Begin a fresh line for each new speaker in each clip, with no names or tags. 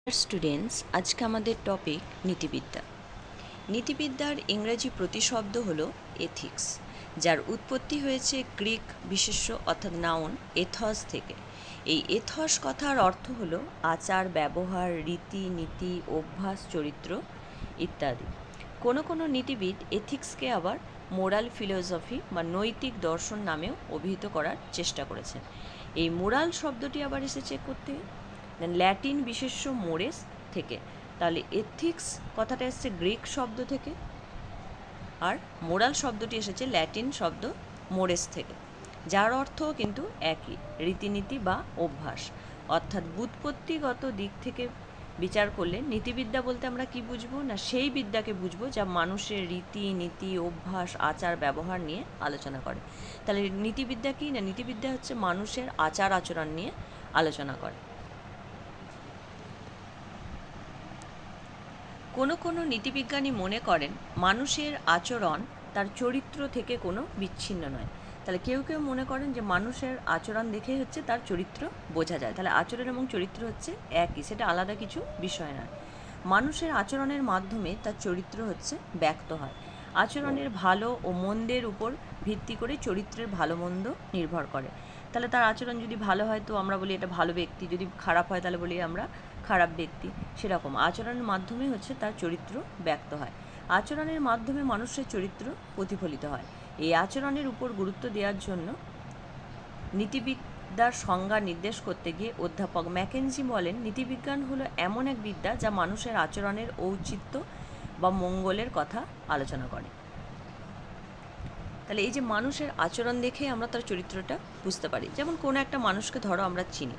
Students, আজকে আমাদের topic নীতিবিদ্যা। নীতিবিদ্যার ইংরেজি প্রতিশব্দ হল এথিক্স, যার উৎপত্তি হয়েছে গ্রিক বিশেষ্য অর্থাৎ নাউন এথস থেকে। এই এথস কথার অর্থ হল আচার, ব্যবহার, রীতি, নীতি, অভ্যাস, চরিত্র ইত্যাদি। কোনো নীতিবিদ এথিক্সকে আবার মোরাল ফিলোসফি বা নৈতিক দর্শন নামেও অভিহিত করার চেষ্টা করেছেন। এই মোরাল শব্দটি আবার এসেছে কোত্থেকে? ল্যাটিন বিশেষ্য মোরেস থেকে। তাহলে এথিক্স কথাটা এসেছে গ্রিক শব্দ থেকে, আর মোরাল শব্দটি এসেছে ল্যাটিন শব্দ মোরেস থেকে, যার অর্থ কিন্তু একই, রীতিনীতি বা অভ্যাস। অর্থাৎ ব্যুৎপত্তিগত দিক থেকে বিচার করলে নীতিবিদ্যা বলতে আমরা কি বুঝবো না, সেই বিদ্যাকে বুঝবো যা মানুষের রীতি নীতি, অভ্যাস, আচার ব্যবহার নিয়ে আলোচনা করে। তাহলে নীতিবিদ্যা কি না, নীতিবিদ্যা হচ্ছে মানুষের আচার আচরণ নিয়ে আলোচনা করে। কোনো নীতিবিজ্ঞানী মনে করেন মানুষের আচরণ তার চরিত্র থেকে কোনো বিচ্ছিন্ন নয়। তাহলে কেউ মনে করেন যে মানুষের আচরণ দেখেই হচ্ছে তার চরিত্র বোঝা যায়। তাহলে আচরণ এবং চরিত্র হচ্ছে একই, সেটা আলাদা কিছু বিষয় নয়। মানুষের আচরণের মাধ্যমে তার চরিত্র হচ্ছে ব্যক্ত হয়। আচরণের ভালো ও মন্দের উপর ভিত্তি করে চরিত্রের ভালো মন্দ নির্ভর করে। তাহলে তার আচরণ যদি ভালো হয় তো আমরা বলি এটা ভালো ব্যক্তি, যদি খারাপ হয় তাহলে বলি আমরা খারাপ ব্যক্তি। সেরকম আচরণের মাধ্যমে হচ্ছে তার চরিত্র ব্যক্ত হয়। আচরণের মাধ্যমে মানুষের চরিত্র প্রতিফলিত হয়। এই আচরণের উপর গুরুত্ব দেওয়ার জন্য নীতিবিদ্যার সংজ্ঞা নির্দেশ করতে গিয়ে অধ্যাপক ম্যাকেনজি বলেন, নীতিবিজ্ঞান হলো এমন এক বিদ্যা যা মানুষের আচরণের ঔচিত্য বা মঙ্গলের কথা আলোচনা করে। তাহলে এই যে মানুষের আচরণ দেখে আমরা তার চরিত্রটা বুঝতে পারি। যেমন কোনো একটা মানুষকে ধরো আমরা চিনি,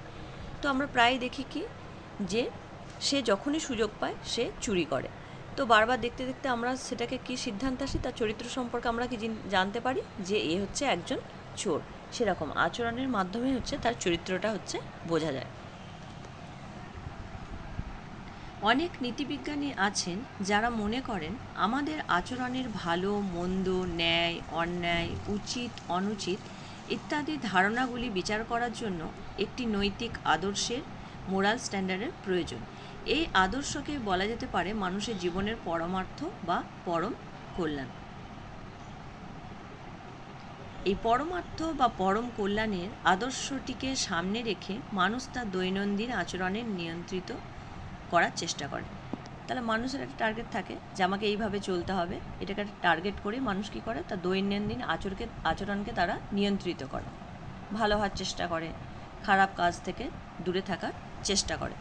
তো আমরা প্রায় দেখি কি যে সে যখনই সুযোগ পায় সে চুরি করে। তো বারবার দেখতে দেখতে আমরা সেটাকে কি সিদ্ধান্ত আসি, তার চরিত্র সম্পর্কে আমরা কি জানতে পারি যে এ হচ্ছে একজন চোর। সেরকম আচরণের মাধ্যমে হচ্ছে তার চরিত্রটা হচ্ছে বোঝা যায়। অনেক নীতিবিজ্ঞানী আছেন যারা মনে করেন আমাদের আচরণের ভালো মন্দ, ন্যায় অন্যায়, উচিত অনুচিত ইত্যাদি ধারণাগুলি বিচার করার জন্য একটি নৈতিক আদর্শের, মোরাল স্ট্যান্ডার্ডের প্রয়োজন। এই আদর্শকে বলা যেতে পারে মানুষের জীবনের পরমার্থ বা পরম কল্যাণ। এই পরমার্থ বা পরম কল্যাণের আদর্শটিকে সামনে রেখে মানুষ তার দৈনন্দিন আচরণের নিয়ন্ত্রিত করার চেষ্টা করে। তাহলে মানুষের একটা টার্গেট থাকে যে আমাকে এইভাবে চলতে হবে, এটাকে একটা টার্গেট করে মানুষ কী করে, তার দৈনন্দিন আচরণকে তারা নিয়ন্ত্রিত করে, ভালো হওয়ার চেষ্টা করে, খারাপ কাজ থেকে দূরে থাকার চেষ্টা করে।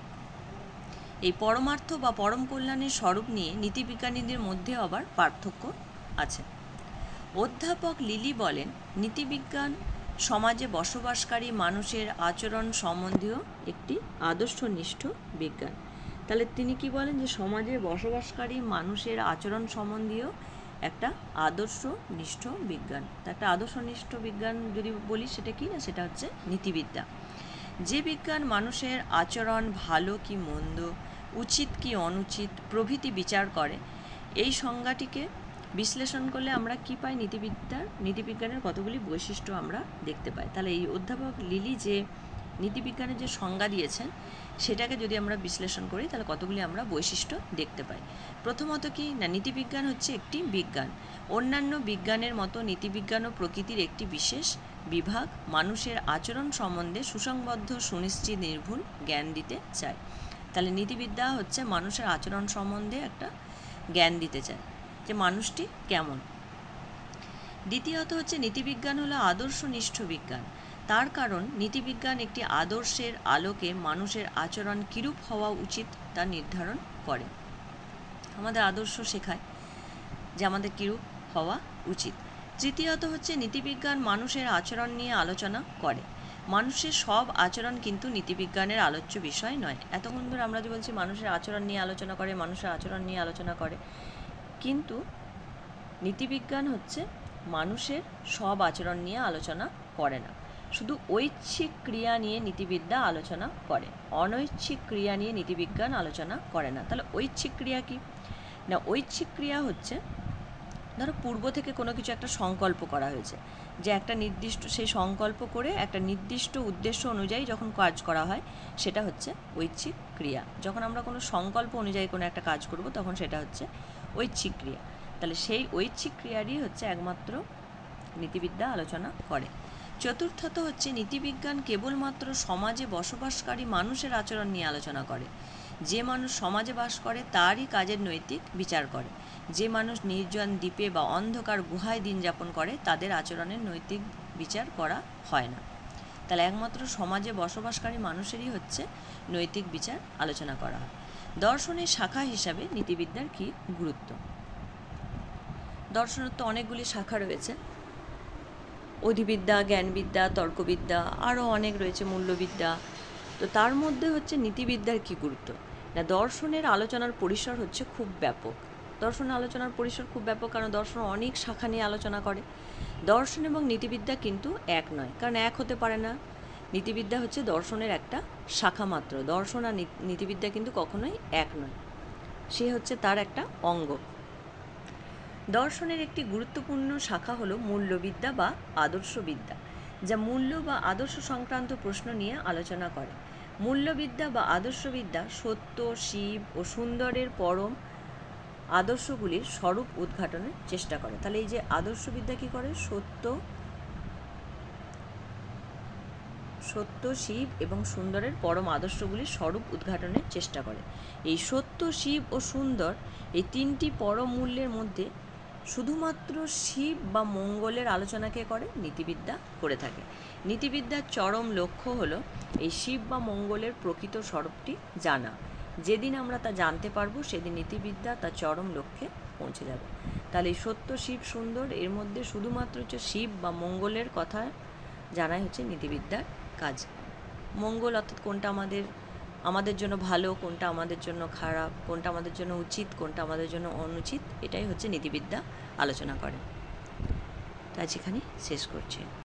এই পরমার্থ বা পরম কল্যাণের স্বরূপ নিয়ে নীতিবিজ্ঞানীদের মধ্যে আবার পার্থক্য আছে। অধ্যাপক লিলি বলেন, নীতিবিজ্ঞান সমাজে বসবাসকারী মানুষের আচরণ সম্বন্ধীয় একটি আদর্শনিষ্ঠ বিজ্ঞান। তাহলে তিনি কি বলেন যে সমাজে বসবাসকারী মানুষের আচরণ সম্বন্ধীয় একটা আদর্শনিষ্ঠ বিজ্ঞান। তা একটা আদর্শনিষ্ঠ বিজ্ঞান যদি বলি সেটা কি না, সেটা হচ্ছে নীতিবিদ্যা। যে বিজ্ঞান মানুষের আচরণ ভালো কি মন্দ, উচিত কি অনুচিত প্রভৃতি বিচার করে, এই সংজ্ঞাটিকে বিশ্লেষণ করলে আমরা কি পাই, নীতিবিজ্ঞানের কতগুলি বৈশিষ্ট্য আমরা দেখতে পাই। তাহলে এই অধ্যাপক লিলি যে নীতিবিজ্ঞানের যে সংজ্ঞা দিয়েছেন সেটাকে যদি আমরা বিশ্লেষণ করি তাহলে কতগুলি আমরা বৈশিষ্ট্য দেখতে পাই। প্রথমত কি না, নীতিবিজ্ঞান হচ্ছে একটি বিজ্ঞান। অন্যান্য বিজ্ঞানের মতো নীতিবিজ্ঞানও প্রকৃতির একটি বিশেষ বিভাগ, মানুষের আচরণ সম্বন্ধে সুসংবদ্ধ সুনিশ্চিত নির্ভুল জ্ঞান দিতে চায়। তাহলে নীতিবিদ্যা হচ্ছে মানুষের আচরণ সম্বন্ধে একটা জ্ঞান দিতে চায় যে মানুষটি কেমন। দ্বিতীয়ত হচ্ছে নীতিবিজ্ঞান হলো আদর্শনিষ্ঠ বিজ্ঞান। তার কারণ নীতিবিজ্ঞান একটি আদর্শের আলোকে মানুষের আচরণ কিরূপ হওয়া উচিত তা নির্ধারণ করে। আমাদের আদর্শ শেখায় যে আমাদের কিরূপ হওয়া উচিত। তৃতীয়ত হচ্ছে নীতিবিজ্ঞান মানুষের আচরণ নিয়ে আলোচনা করে। মানুষের সব আচরণ কিন্তু নীতিবিজ্ঞানের আলোচ্য বিষয় নয়। এতক্ষণ ধরে আমরা যে বলছি মানুষের আচরণ নিয়ে আলোচনা করে, মানুষের আচরণ নিয়ে আলোচনা করে, কিন্তু নীতিবিজ্ঞান হচ্ছে মানুষের সব আচরণ নিয়ে আলোচনা করে না। শুধু ঐচ্ছিক ক্রিয়া নিয়ে নীতিবিদ্যা আলোচনা করে, অনৈচ্ছিক ক্রিয়া নিয়ে নীতিবিজ্ঞান আলোচনা করে না। তাহলে ঐচ্ছিক ক্রিয়া কি না, ঐচ্ছিক ক্রিয়া হচ্ছে ধরো পূর্ব থেকে কোনো কিছু একটা সংকল্প করা হয়েছে, যে একটা নির্দিষ্ট সেই সংকল্প করে একটা নির্দিষ্ট উদ্দেশ্য অনুযায়ী যখন কাজ করা হয় সেটা হচ্ছে ঐচ্ছিক ক্রিয়া। যখন আমরা কোনো সংকল্প অনুযায়ী কোনো একটা কাজ করব তখন সেটা হচ্ছে ঐচ্ছিক ক্রিয়া। তাহলে সেই ঐচ্ছিক ক্রিয়ারই হচ্ছে একমাত্র নীতিবিদ্যা আলোচনা করে। চতুর্থত হচ্ছে নীতিবিজ্ঞান কেবলমাত্র সমাজে বসবাসকারী মানুষের আচরণ নিয়ে আলোচনা করে। যে মানুষ সমাজে বাস করে তারই কাজের নৈতিক বিচার করে। যে মানুষ নির্জন দ্বীপে বা অন্ধকার গুহায় দিন যাপন করে তাদের আচরণের নৈতিক বিচার করা হয় না। তাহলে একমাত্র সমাজে বসবাসকারী মানুষেরই হচ্ছে নৈতিক বিচার আলোচনা করা হয়। দর্শনের শাখা হিসাবে নীতিবিদ্যার কী গুরুত্ব? দর্শনের তো অনেকগুলি শাখা রয়েছে, অধিবিদ্যা, জ্ঞানবিদ্যা, তর্কবিদ্যা, আরও অনেক রয়েছে, মূল্যবিদ্যা। তো তার মধ্যে হচ্ছে নীতিবিদ্যার কী গুরুত্ব না, দর্শনের আলোচনার পরিসর হচ্ছে খুব ব্যাপক। দর্শনের আলোচনার পরিসর খুব ব্যাপক কারণ দর্শন অনেক শাখা নিয়ে আলোচনা করে। দর্শন এবং নীতিবিদ্যা কিন্তু এক নয়, কারণ এক হতে পারে না। নীতিবিদ্যা হচ্ছে দর্শনের একটা শাখা মাত্র, দর্শন আর নীতিবিদ্যা কিন্তু কখনোই এক নয়, সে হচ্ছে তার একটা অঙ্গ। দর্শনের একটি গুরুত্বপূর্ণ শাখা হলো মূল্যবিদ্যা বা আদর্শবিদ্যা, যা মূল্য বা আদর্শ সংক্রান্ত প্রশ্ন নিয়ে আলোচনা করে। মূল্যবিদ্যা বা আদর্শবিদ্যা সত্য, শিব ও সুন্দরের পরম আদর্শগুলির স্বরূপ উদ্ঘাটনের চেষ্টা করে। তাহলে এই যে আদর্শবিদ্যা কী করে, সত্য, শিব এবং সুন্দরের পরম আদর্শগুলির স্বরূপ উদ্ঘাটনের চেষ্টা করে। এই সত্য, শিব ও সুন্দর এই তিনটি পরম মূল্যের মধ্যে শুধুমাত্র শিব বা মঙ্গলের আলোচনাকে করে নীতিবিদ্যা করে থাকে। নীতিবিদ্যার চরম লক্ষ্য হলো এই শিব বা মঙ্গলের প্রকৃত স্বরূপটি জানা। যেদিন আমরা তা জানতে পারবো সেদিন নীতিবিদ্যা তার চরম লক্ষ্যে পৌঁছে যাবে। তাহলে এই সত্য, শিব, সুন্দর এর মধ্যে শুধুমাত্র হচ্ছে শিব বা মঙ্গলের কথা জানাই হচ্ছে নীতিবিদ্যার কাজ। মঙ্গল অর্থাৎ কোনটা আমাদের জন্য ভালো, কোনটা আমাদের জন্য খারাপ, কোনটা আমাদের জন্য উচিত, কোনটা আমাদের জন্য অনুচিত, এটাই হচ্ছে নীতিবিদ্যা আলোচনা করে। তাই এখানে শেষ করছি।